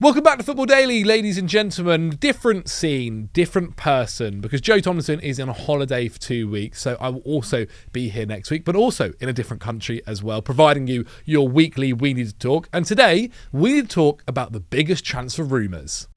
Welcome back to Football Daily, ladies and gentlemen. Different scene, different person, because Joe Tomlinson is on a holiday for 2 weeks, so I will also be here next week, but also in a different country as well, providing you your weekly We Need to Talk. And today, we need to talk about the biggest transfer rumours.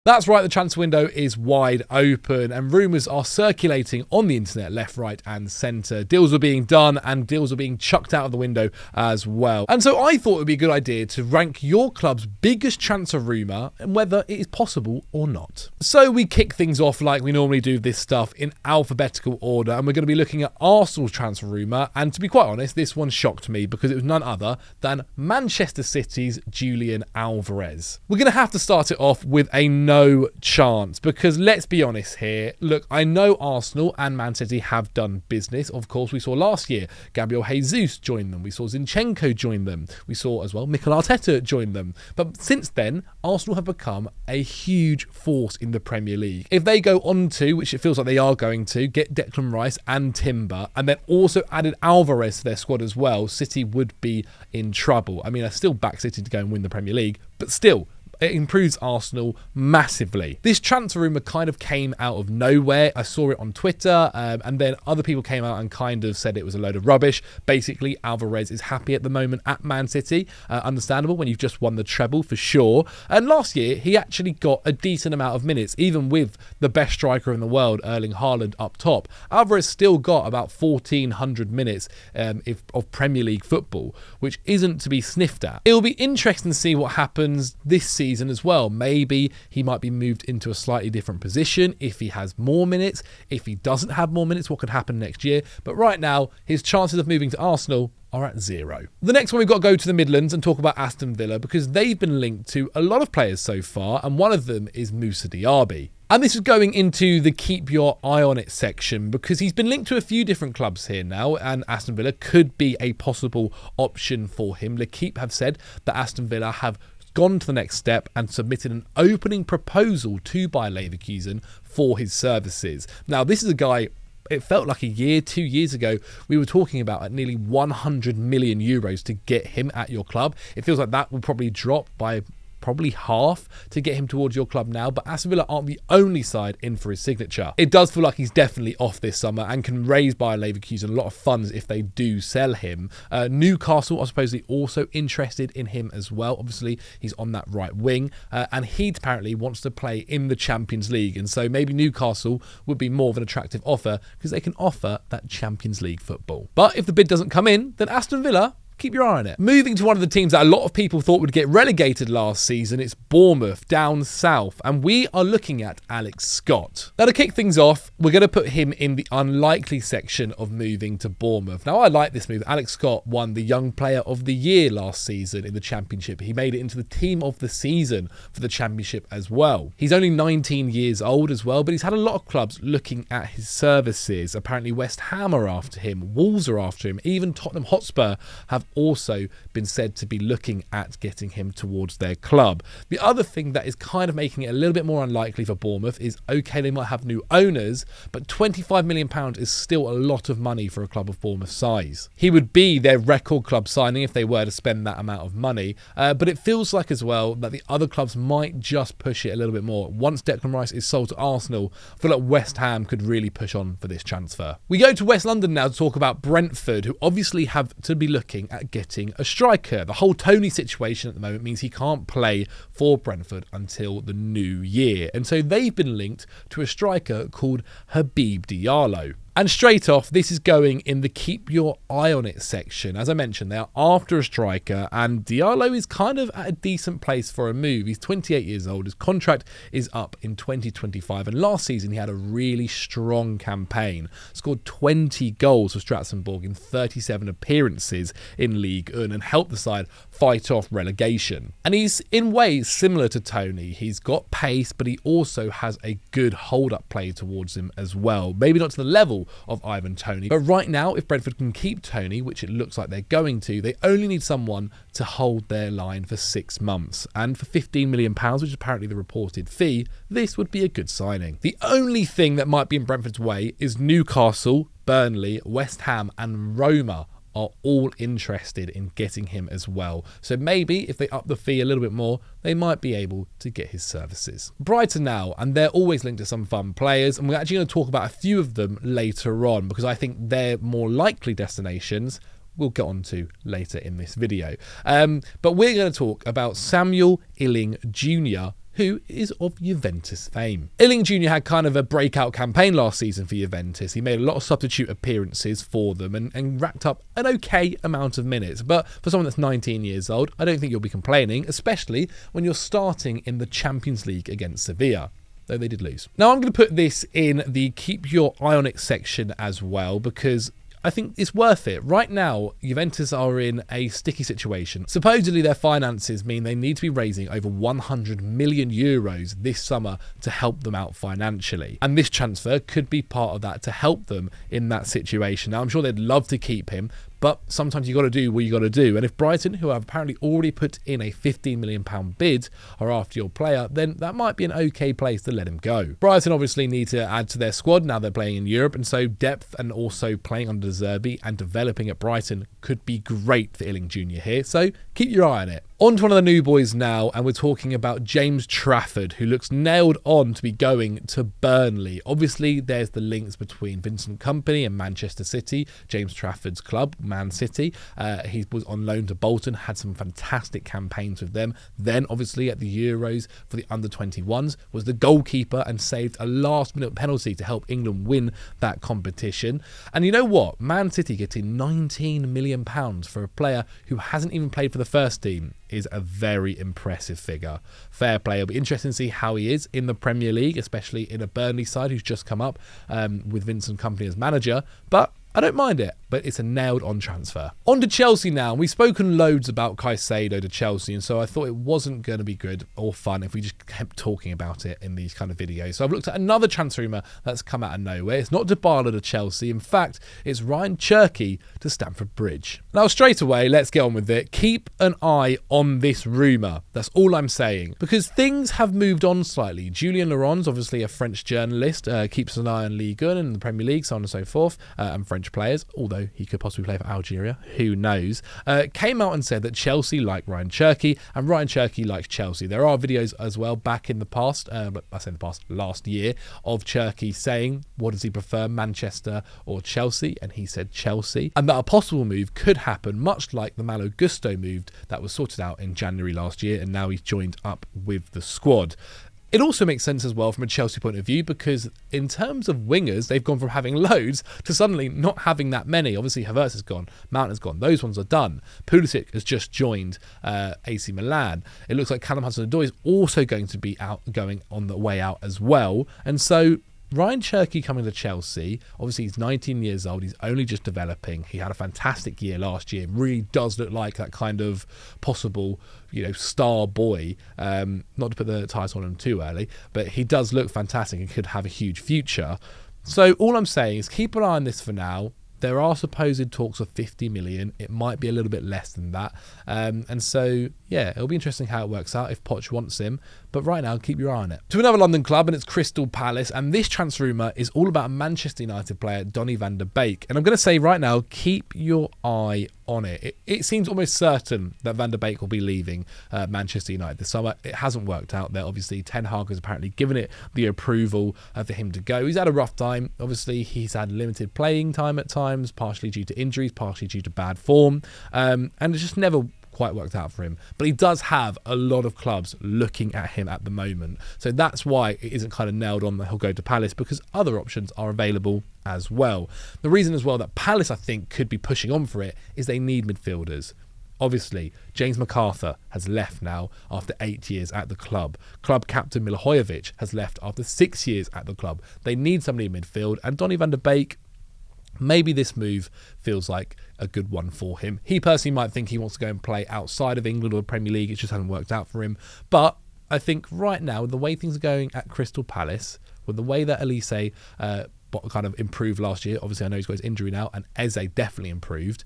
That's right, the transfer window is wide open and rumours are circulating on the internet left, right and centre. Deals are being done and deals are being chucked out of the window as well. And so I thought it would be a good idea to rank your club's biggest transfer rumour and whether it is possible or not. So we kick things off like we normally do this stuff in alphabetical order, and we're going to be looking at Arsenal's transfer rumour. And to be quite honest, this one shocked me because it was none other than Manchester City's Julian Alvarez. We're going to have to start it off with a no chance, because let's be honest here. Look, I know Arsenal and Man City have done business. Of course, we saw last year Gabriel Jesus join them. We saw Zinchenko join them. We saw as well Mikel Arteta join them. But since then, Arsenal have become a huge force in the Premier League. If they go on to, which it feels like they are going to, get Declan Rice and Timber, and then also added Alvarez to their squad as well, City would be in trouble. I mean, I still back City to go and win the Premier League, but still, it improves Arsenal massively. This transfer rumour kind of came out of nowhere. I saw it on Twitter and then other people came out and kind of said it was a load of rubbish. Basically, Alvarez is happy at the moment at Man City. Understandable when you've just won the treble for sure. And last year, he actually got a decent amount of minutes, even with the best striker in the world, Erling Haaland, up top. Alvarez still got about 1,400 minutes of Premier League football, which isn't to be sniffed at. It will be interesting to see what happens this season as well. Maybe he might be moved into a slightly different position if he has more minutes. If he doesn't have more minutes, what could happen next year? But right now, his chances of moving to Arsenal are at 0. The next one, we've got to go to the Midlands and talk about Aston Villa, because they've been linked to a lot of players so far, and one of them is Moussa Diaby. And this is going into the keep your eye on it section, because he's been linked to a few different clubs here now, and Aston Villa could be a possible option for him. L'Equipe have said that Aston Villa have gone to the next step and submitted an opening proposal to Bayer Leverkusen for his services. Now, this is a guy, it felt like 2 years ago, we were talking about at nearly 100 million euros to get him at your club. It feels like that will probably drop by probably half to get him towards your club now, but Aston Villa aren't the only side in for his signature. It does feel like he's definitely off this summer and can raise Bayer Leverkusen a lot of funds if they do sell him. Newcastle are supposedly also interested in him as well. Obviously, he's on that right wing, and he apparently wants to play in the Champions League, and so maybe Newcastle would be more of an attractive offer because they can offer that Champions League football. But if the bid doesn't come in, then Aston Villa, keep your eye on it. Moving to one of the teams that a lot of people thought would get relegated last season, it's Bournemouth down south, and we are looking at Alex Scott. Now, to kick things off, we're going to put him in the unlikely section of moving to Bournemouth. Now, I like this move. Alex Scott won the Young Player of the Year last season in the Championship. He made it into the Team of the Season for the Championship as well. He's only 19 years old as well, but he's had a lot of clubs looking at his services. Apparently, West Ham are after him, Wolves are after him, even Tottenham Hotspur have also been said to be looking at getting him towards their club. The other thing that is kind of making it a little bit more unlikely for Bournemouth is, okay, they might have new owners, but £25 million is still a lot of money for a club of Bournemouth size. He would be their record club signing if they were to spend that amount of money, but it feels like as well that the other clubs might just push it a little bit more. Once Declan Rice is sold to Arsenal, I feel like West Ham could really push on for this transfer. We go to West London now to talk about Brentford, who obviously have to be looking at getting a striker. The whole Tony situation at the moment means he can't play for Brentford until the new year, and so they've been linked to a striker called Habib Diallo. And straight off, this is going in the keep your eye on it section. As I mentioned, they are after a striker, and Diallo is kind of at a decent place for a move. He's 28 years old. His contract is up in 2025, and last season he had a really strong campaign. Scored 20 goals for Strasbourg in 37 appearances in Ligue 1 and helped the side fight off relegation. And he's in ways similar to Tony. He's got pace, but he also has a good hold-up play towards him as well. Maybe not to the level of Ivan Toney, but right now, if Brentford can keep Toney, which it looks like they're going to, they only need someone to hold their line for 6 months, and for £15 million, which is apparently the reported fee, this would be a good signing. The only thing that might be in Brentford's way is Newcastle, Burnley, West Ham and Roma are all interested in getting him as well. So maybe if they up the fee a little bit more, they might be able to get his services. Brighton now, and they're always linked to some fun players, and we're actually going to talk about a few of them later on because I think they're more likely destinations we'll get on to later in this video. But we're going to talk about Samuel Illing Jr., who is of Juventus fame. Illing Jr. had kind of a breakout campaign last season for Juventus. He made a lot of substitute appearances for them and racked up an okay amount of minutes. But for someone that's 19 years old, I don't think you'll be complaining, especially when you're starting in the Champions League against Sevilla, though they did lose. Now I'm going to put this in the keep your eye on it section as well, because I think it's worth it. Right now, Juventus are in a sticky situation. Supposedly, their finances mean they need to be raising over 100 million euros this summer to help them out financially. And this transfer could be part of that to help them in that situation. Now, I'm sure they'd love to keep him, but sometimes you got to do what you got to do. And if Brighton, who have apparently already put in a £15 million bid, are after your player, then that might be an okay place to let him go. Brighton obviously need to add to their squad now they're playing in Europe, and so depth and also playing under Zerbi and developing at Brighton could be great for Illing Jr. here. So keep your eye on it. On to one of the new boys now, and we're talking about James Trafford, who looks nailed on to be going to Burnley. Obviously, there's the links between Vincent Kompany and Manchester City, James Trafford's club, Man City. He was on loan to Bolton, had some fantastic campaigns with them. Then, obviously, at the Euros for the under-21s, was the goalkeeper and saved a last-minute penalty to help England win that competition. And you know what? Man City getting £19 million for a player who hasn't even played for the first team is a very impressive figure. Fair play. It'll be interesting to see how he is in the Premier League, especially in a Burnley side who's just come up with Vincent Kompany as manager. But I don't mind it, but it's a nailed-on transfer. On to Chelsea now. We've spoken loads about Caicedo to Chelsea, and so I thought it wasn't going to be good or fun if we just kept talking about it in these kind of videos. So I've looked at another transfer rumour that's come out of nowhere. It's not Dybala to Chelsea. In fact, it's Ryan Cherki to Stamford Bridge. Now, straight away, let's get on with it. Keep an eye on this rumour. That's all I'm saying. Because things have moved on slightly. Julian Alvarez, obviously a French journalist, keeps an eye on Ligue 1 and the Premier League, so on and so forth, and French players, although he could possibly play for Algeria, who knows, came out and said that Chelsea like Ryan Cherki and Ryan Cherki likes Chelsea. There are videos as well back in the past, but I say in the past, last year, of Cherki saying, what does he prefer, Manchester or Chelsea? And he said Chelsea. And that a possible move could happen, much like the Malo Gusto move that was sorted out in January last year, and now he's joined up with the squad. It also makes sense as well from a Chelsea point of view, because in terms of wingers, they've gone from having loads to suddenly not having that many. Obviously, Havertz has gone, Mount has gone. Those ones are done. Pulisic has just joined AC Milan. It looks like Callum Hudson-Odoi is also going to be going on the way out as well. And so Ryan Cherki coming to Chelsea, obviously he's 19 years old, he's only just developing. He had a fantastic year last year, really does look like that kind of possible, star boy. Not to put the title on him too early, but he does look fantastic and could have a huge future. So all I'm saying is keep an eye on this for now. There are supposed talks of 50 million. It might be a little bit less than that. And so, yeah, it'll be interesting how it works out if Poch wants him. But right now, keep your eye on it. To another London club, and it's Crystal Palace. And this transfer rumour is all about a Manchester United player, Donny van der Beek. And I'm going to say right now, keep your eye on it. It seems almost certain that Van der Beek will be leaving Manchester United this summer. It hasn't worked out there. Obviously, Ten Hag has apparently given it the approval for him to go. He's had a rough time. Obviously, he's had limited playing time at times, partially due to injuries, partially due to bad form. And it's just never quite worked out for him, but he does have a lot of clubs looking at him at the moment, so that's why it isn't kind of nailed on that he'll go to Palace, because other options are available as well. The reason as well that Palace, I think, could be pushing on for it is they need midfielders. Obviously, James MacArthur has left now after 8 years at the club. Club captain Milivojevic has left after 6 years at the club. They need somebody in midfield, and Donny van der Beek, maybe this move feels like a good one for him. He personally might think he wants to go and play outside of England or the Premier League. It just hasn't worked out for him. But I think right now, with the way things are going at Crystal Palace, with the way that Elise kind of improved last year, obviously I know he's got his injury now, and Eze definitely improved,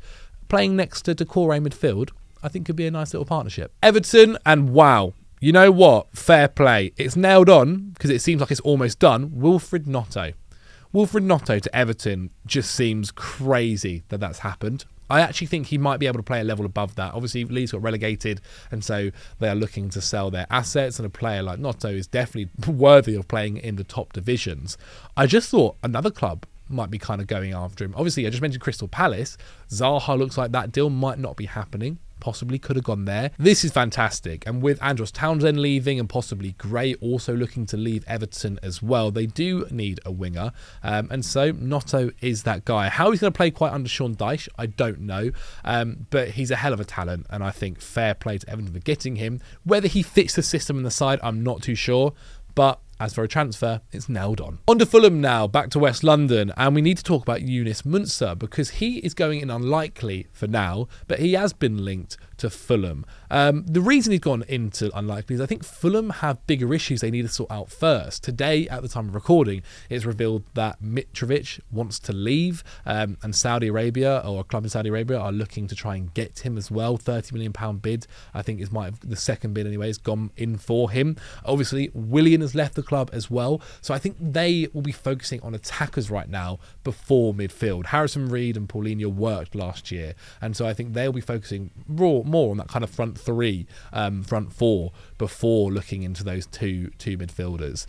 playing next to Decore midfield, I think could be a nice little partnership. Everton, and wow, you know what? Fair play. It's nailed on, because it seems like it's almost done. Wilfried Gnonto to Everton just seems crazy that that's happened. I actually think he might be able to play a level above that. Obviously, Leeds got relegated, and so they are looking to sell their assets, and a player like Notto is definitely worthy of playing in the top divisions. I just thought another club might be kind of going after him. Obviously, I just mentioned Crystal Palace. Zaha looks like that deal might not be happening. Possibly could have gone there. This is fantastic. And with Andros Townsend leaving and possibly Gray also looking to leave Everton as well, they do need a winger. And so Notto is that guy. How he's going to play quite under Sean Dyche, I don't know. But he's a hell of a talent. And I think fair play to Everton for getting him. Whether he fits the system in the side, I'm not too sure. But as for a transfer, it's nailed on. On to Fulham now, back to West London, and we need to talk about Yunus Munsah because he is going in unlikely for now, but he has been linked to Fulham. The reason he's gone into unlikely is I think Fulham have bigger issues they need to sort out first. Today, at the time of recording, it's revealed that Mitrovic wants to leave, and Saudi Arabia, or a club in Saudi Arabia, are looking to try and get him as well. £30 million bid, I think is the second bid anyway, has gone in for him. Obviously, Willian has left the club as well, so I think they will be focusing on attackers right now before midfield. Harrison Reed and Paulinho worked last year, and so I think they'll be focusing more on that kind of front three, front four before looking into those two midfielders.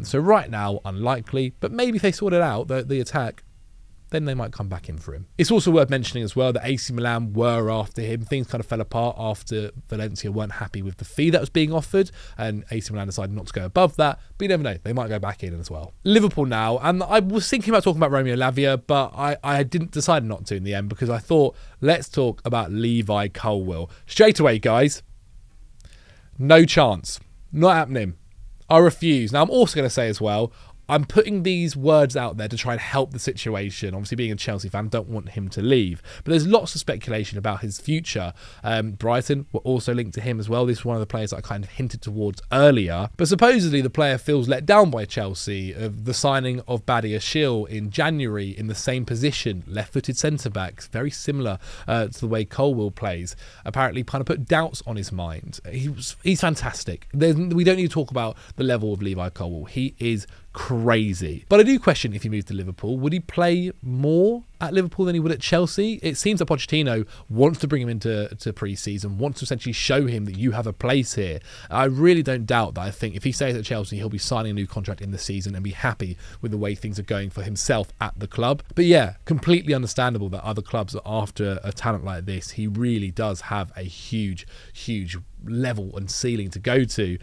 So right now, unlikely, but maybe if they sort it out, the attack, then they might come back in for him. It's also worth mentioning as well that AC Milan were after him. Things kind of fell apart after Valencia weren't happy with the fee that was being offered, and AC Milan decided not to go above that, but you never know, they might go back in as well. Liverpool now, and I was thinking about talking about Romeo Lavia, but I didn't decide not to in the end because I thought, let's talk about Levi Colwill. Straight away, guys, no chance. Not happening. I refuse. Now, I'm also going to say as well, I'm putting these words out there to try and help the situation. Obviously, being a Chelsea fan, don't want him to leave. But there's lots of speculation about his future. Brighton were also linked to him as well. This is one of the players that I kind of hinted towards earlier. But supposedly, the player feels let down by Chelsea. The signing of Bandied in January in the same position, left-footed centre-back, very similar to the way Colwill plays. Apparently, kind of put doubts on his mind. He's fantastic. We don't need to talk about the level of Levi Colwill. He is crazy. But I do question if he moved to Liverpool, would he play more at Liverpool than he would at Chelsea? It seems that Pochettino wants to bring him into pre-season, wants to essentially show him that you have a place here. I really don't doubt that. I think if he stays at Chelsea, he'll be signing a new contract in the season and be happy with the way things are going for himself at the club. But yeah, completely understandable that other clubs are after a talent like this. He really does have a huge level and ceiling to go to.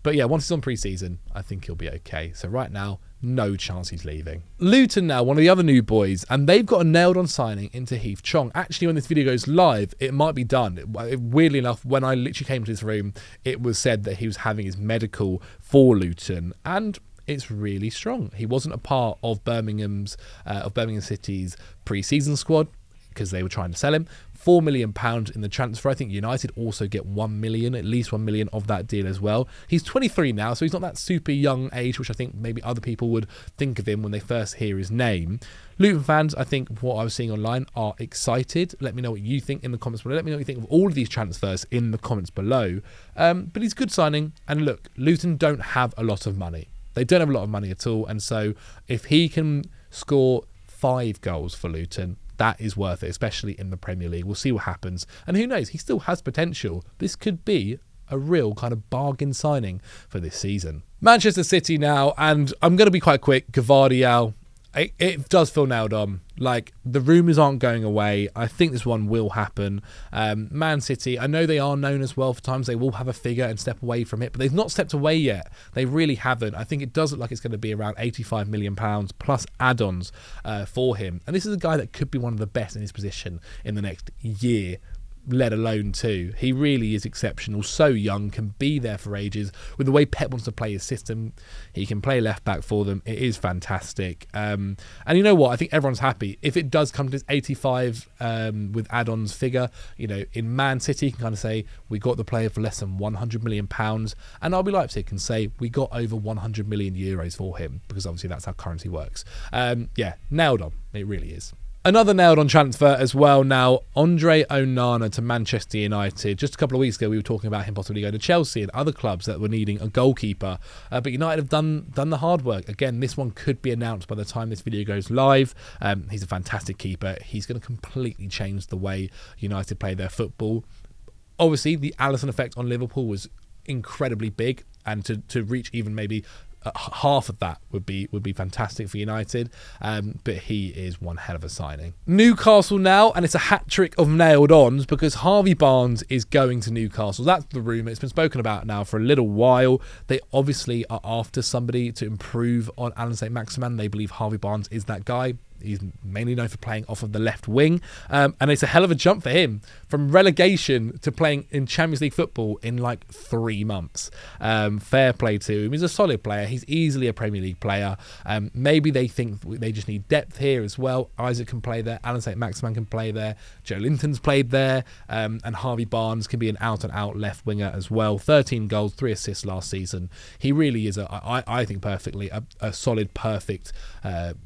But yeah, once he's on pre-season, I think he'll be okay. So right now, no chance he's leaving. Luton now, one of the other new boys, and they've got a nailed-on signing into Heath Chong. Actually, when this video goes live, it might be done. Weirdly enough, when I literally came to this room, it was said that he was having his medical for Luton, and it's really strong. He wasn't a part of Birmingham City's pre-season squad because they were trying to sell him. £4 million in the transfer. I think United also get 1 million, at least 1 million of that deal as well. He's 23 now, so he's not that super young age, which I think maybe other people would think of him when they first hear his name. Luton fans, I think what I was seeing online, are excited. Let me know what you think in the comments below. Let me know what you think of all of these transfers in the comments below. But he's a good signing. And look, Luton don't have a lot of money. They don't have a lot of money at all. And so if he can score 5 goals for Luton, that is worth it, especially in the Premier League. We'll see what happens. And who knows, he still has potential. This could be a real kind of bargain signing for this season. Manchester City now, and I'm going to be quite quick. Gvardiol, it does feel nailed on. Like, the rumours aren't going away. I think this one will happen. Man City, I know they are known as well for times they will have a figure and step away from it, but they've not stepped away yet. They really haven't. I think it does look like it's going to be around £85 million plus add-ons for him. And this is a guy that could be one of the best in his position in the next year, let alone 2. He really is exceptional, so young, can be there for ages. With the way Pep wants to play his system, he can play left back for them. It is fantastic. And you know what? I think everyone's happy. If it does come to this 85 with add-ons figure, you know, in Man City, you can kind of say, we got the player for less than £100 million. And RB Leipzig can say, we got over €100 million for him, because obviously that's how currency works. Yeah, nailed on. It really is. Another nailed on transfer as well now, Andre Onana to Manchester United. Just a couple of weeks ago, we were talking about him possibly going to Chelsea and other clubs that were needing a goalkeeper. But United have done the hard work. Again, this one could be announced by the time this video goes live. He's a fantastic keeper. He's going to completely change the way United play their football. Obviously, the Alisson effect on Liverpool was incredibly big, and to reach even maybe half of that would be fantastic for United, but he is one hell of a signing. Newcastle now, and it's a hat-trick of nailed-ons because Harvey Barnes is going to Newcastle. That's the rumour. It's been spoken about now for a little while. They obviously are after somebody to improve on Alan St-Maximin. They believe Harvey Barnes is that guy. He's mainly known for playing off of the left wing, and it's a hell of a jump for him from relegation to playing in Champions League football in like 3 months. Fair play to him. He's a solid player. He's easily a Premier League player. Maybe they think they just need depth here as well. Isaac can play there. Alan St-Maximin can play there. Joe Linton's played there, and Harvey Barnes can be an out-and-out left winger as well. 13 goals, 3 assists last season. He really is, I think, perfectly a solid, perfect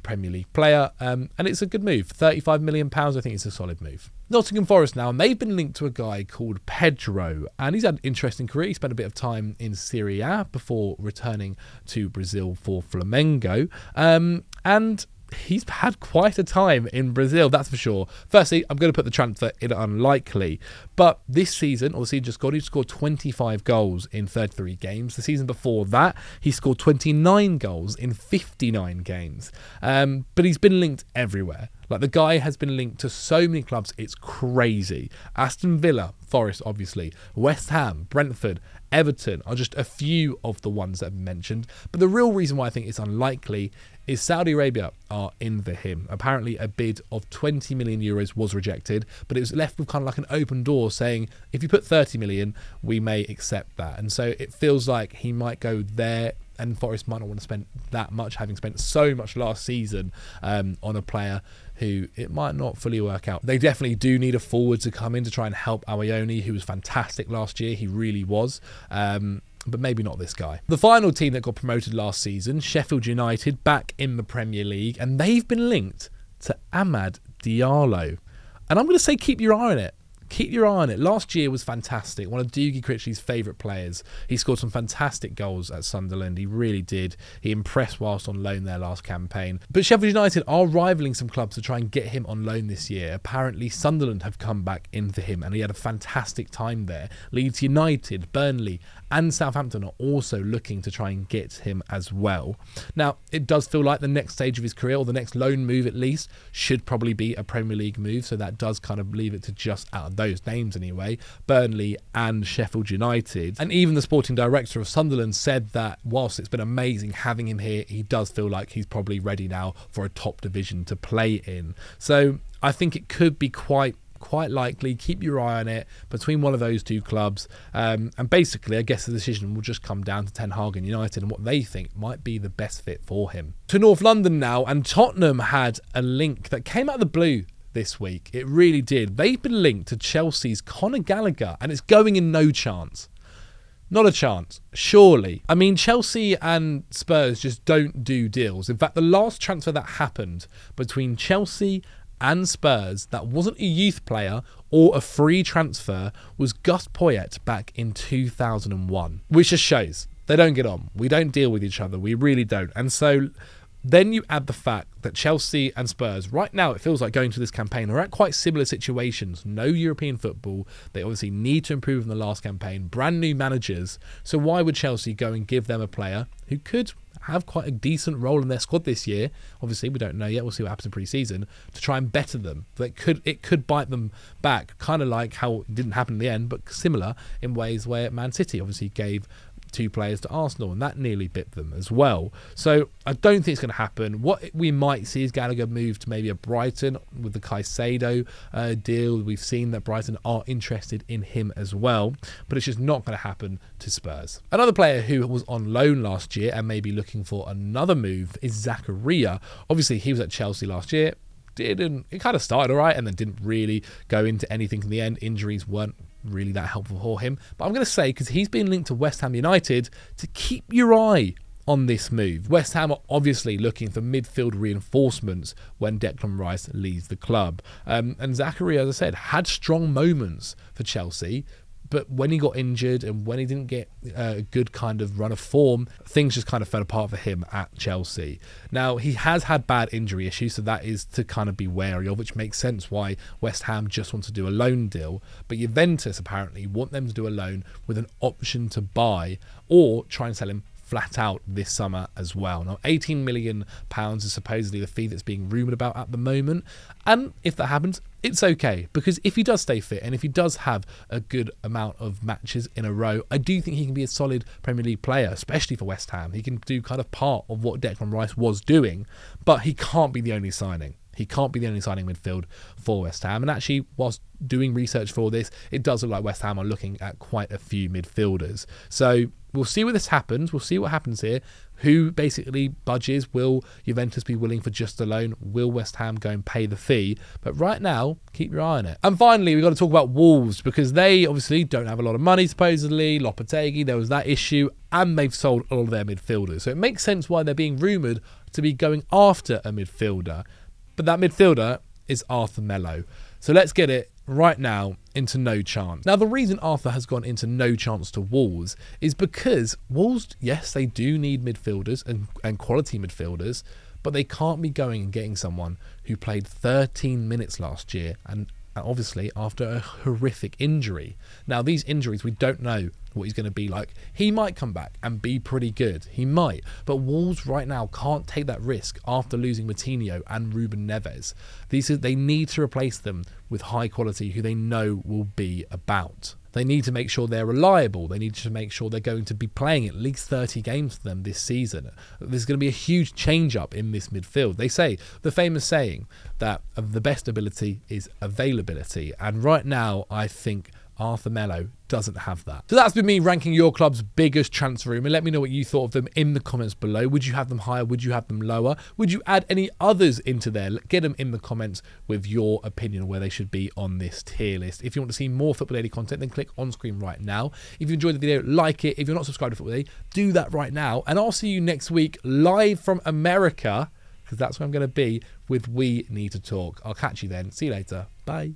Premier League player. And it's a good move. £35 million, I think it's a solid move. Nottingham Forest now, and they've been linked to a guy called Pedro, and he's had an interesting career. He spent a bit of time in Serie A before returning to Brazil for Flamengo, and he's had quite a time in Brazil, that's for sure. Firstly, I'm going to put the transfer in unlikely, but this season, or the season just gone, he scored 25 goals in 33 games. The season before that, he scored 29 goals in 59 games. But he's been linked everywhere. Like, the guy has been linked to so many clubs, it's crazy. Aston Villa, Forest, obviously, West Ham, Brentford, Everton are just a few of the ones that have been mentioned. But the real reason why I think it's unlikely is Saudi Arabia are in for him. Apparently a bid of 20 million euros was rejected, but it was left with kind of like an open door saying, if you put 30 million, we may accept that. And so it feels like he might go there, and Forest might not want to spend that much, having spent so much last season on a player who it might not fully work out. They definitely do need a forward to come in to try and help Awayoni, who was fantastic last year. He really was. But maybe not this guy. The final team that got promoted last season, Sheffield United, back in the Premier League, and they've been linked to Amad Diallo. And I'm going to say keep your eye on it. Keep your eye on it. Last year was fantastic. One of Dougie Critchley's favourite players. He scored some fantastic goals at Sunderland. He really did. He impressed whilst on loan their last campaign. But Sheffield United are rivalling some clubs to try and get him on loan this year. Apparently Sunderland have come back in for him and he had a fantastic time there. Leeds United, Burnley and Southampton are also looking to try and get him as well. Now, it does feel like the next stage of his career, or the next loan move at least, should probably be a Premier League move. So that does kind of leave it to just out of those names anyway, Burnley and Sheffield United. And even the sporting director of Sunderland said that whilst it's been amazing having him here, he does feel like he's probably ready now for a top division to play in. So I think it could be quite likely. Keep your eye on it between one of those two clubs, and basically I guess the decision will just come down to Ten Hag and United and what they think might be the best fit for him. To North London now, and Tottenham had a link that came out of the blue this week. It really did. They've been linked to Chelsea's Conor Gallagher, and it's going in no chance. Not a chance, surely. I mean, Chelsea and Spurs just don't do deals. In fact, the last transfer that happened between Chelsea and Spurs that wasn't a youth player or a free transfer was Gus Poyet back in 2001, which just shows they don't get on. We don't deal with each other. We really don't. And so then you add the fact that Chelsea and Spurs, right now it feels like going to this campaign, are at quite similar situations. No European football. They obviously need to improve in the last campaign. Brand new managers. So why would Chelsea go and give them a player who could have quite a decent role in their squad this year? Obviously, we don't know yet. We'll see what happens in pre-season to try and better them. It could bite them back, kind of like how it didn't happen in the end, but similar in ways where Man City obviously gave 2 players to Arsenal, and that nearly bit them as well. So I don't think it's going to happen. What we might see is Gallagher move to maybe a Brighton with the Caicedo deal. We've seen that Brighton are interested in him as well, but it's just not going to happen to Spurs. Another player who was on loan last year and maybe looking for another move is Zakaria. Obviously, he was at Chelsea last year. It kind of started all right and then didn't really go into anything in the end. Injuries weren't really that helpful for him. But I'm going to say, because he's been linked to West Ham United, to keep your eye on this move. West Ham are obviously looking for midfield reinforcements when Declan Rice leaves the club. And Zachary, as I said, had strong moments for Chelsea, but when he got injured and when he didn't get a good kind of run of form, things just kind of fell apart for him at Chelsea. Now, he has had bad injury issues, so that is to kind of be wary of, which makes sense why West Ham just want to do a loan deal. But Juventus apparently want them to do a loan with an option to buy or try and sell him flat out this summer as well. Now, £18 million is supposedly the fee that's being rumoured about at the moment. And if that happens, it's okay, because if he does stay fit and if he does have a good amount of matches in a row, I do think he can be a solid Premier League player, especially for West Ham. He can do kind of part of what Declan Rice was doing, but he can't be the only signing. He can't be the only signing midfield for West Ham. And actually, whilst doing research for this, it does look like West Ham are looking at quite a few midfielders. So we'll see where this happens. We'll see what happens here. Who basically budges? Will Juventus be willing for just a loan? Will West Ham go and pay the fee? But right now, keep your eye on it. And finally, we've got to talk about Wolves, because they obviously don't have a lot of money, supposedly. Lopetegui, there was that issue, and they've sold all of their midfielders. So it makes sense why they're being rumoured to be going after a midfielder. But that midfielder is Arthur Melo. So let's get it right now into no chance. Now, the reason Arthur has gone into no chance to Wolves is because Wolves, yes, they do need midfielders and quality midfielders, but they can't be going and getting someone who played 13 minutes last year and obviously after a horrific injury. Now, these injuries, we don't know what he's going to be like. He might come back and be pretty good. He might. But Wolves right now can't take that risk after losing Moutinho and Ruben Neves. They need to replace them with high quality who they know will be about. They need to make sure they're reliable. They need to make sure they're going to be playing at least 30 games for them this season. There's going to be a huge change up in this midfield. They say, the famous saying, that the best ability is availability. And right now, I think Arthur Melo doesn't have that. So that's been me ranking your club's biggest transfer rumour. Let me know what you thought of them in the comments below. Would you have them higher? Would you have them lower? Would you add any others into there? Get them in the comments with your opinion where they should be on this tier list. If you want to see more Football Daily content, then click on screen right now. If you enjoyed the video, like it. If you're not subscribed to Football Daily, do that right now. And I'll see you next week live from America, because that's where I'm going to be with We Need to Talk. I'll catch you then. See you later. Bye.